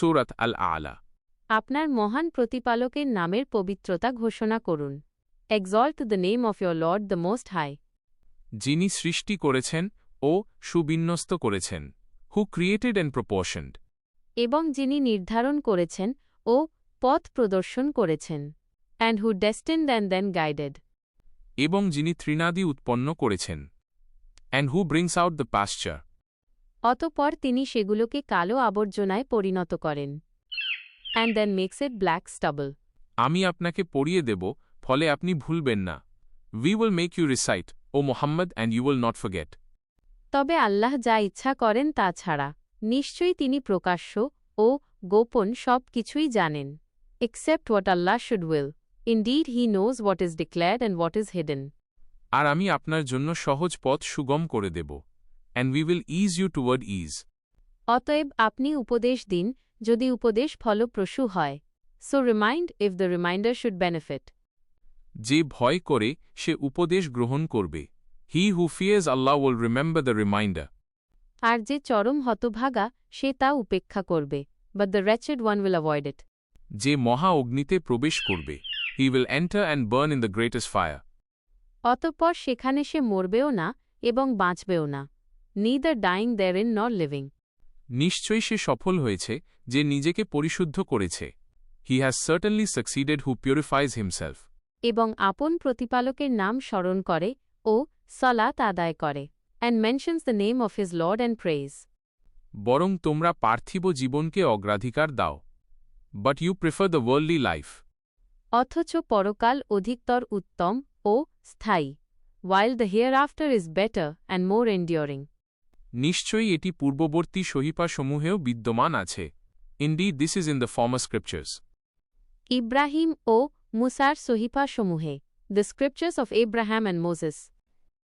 সূরাত আল আলা। আপনার মহান প্রতিপালকের নামের পবিত্রতা ঘোষণা করুন। Exalt the name of your Lord the Most High. যিনি সৃষ্টি করেছেন ও সুবিন্যস্ত করেছেন, হু ক্রিয়েটেড অ্যান্ড প্রপোর্শনড। এবং যিনি নির্ধারণ করেছেন ও পথ প্রদর্শন করেছেন। And who destined and then guided. এবং যিনি তৃণাদি উৎপন্ন করেছেন। And who brings out the পাশ্চার। অতঃপর তিনি সেগুলোকে কালো আবর্জনায় পরিণত করেন। And then makes it black stubble. আমি আপনাকে পড়িয়ে দেব, ফলে আপনি ভুলবেন না। We will make you recite, O Muhammad, and you will not forget. তবে আল্লাহ যা ইচ্ছা করেন তা ছাড়া, নিশ্চয়ই তিনি প্রকাশ্য ও গোপন সব কিছুই জানেন। Except what Allah should will. Indeed he knows what is declared and what is hidden. আর আমি আপনার জন্য সহজ পথ সুগম করে দেব। And we will ease you toward ease. অতএব আপনি উপদেশ দিন, যদি উপদেশ ফলপ্রসূ হয়। So remind if the reminder should benefit. যে ভয় করে সে উপদেশ গ্রহণ করবে। He who fears Allah will remember the reminder. আর যে চরম হতভাগা সে তা উপেক্ষা করবে। But the wretched one will avoid it. যে মহা অগ্নিতে প্রবেশ করবে। He will enter and burn in the greatest fire. অতঃপর সেখানে সে মরবেও না এবং বাঁচবেও না। Neither dying therein nor living. নিশ্চয়ই সে সফল হয়েছে যে নিজেকে পরিশুদ্ধ করেছে। He has certainly succeeded who purifies himself. এবং আপন প্রতিপালকের নাম স্মরণ করে ও সালাত আদায় করে। And mentions the name of his Lord and praise. বরং তোমরা পার্থিব জীবনকে অগ্রাধিকার দাও। But you prefer the worldly life. অথচ পরকাল অধিকতর উত্তম ও স্থায়ী। While the hereafter is better and more enduring. নিশ্চয়ই এটি পূর্ববর্তী সহিফাসমূহেও বিদ্যমান আছে। Indeed this is in the former scriptures. Ibrahim ও মুসার সহিফাসমূহে, the scriptures of Abraham and Moses.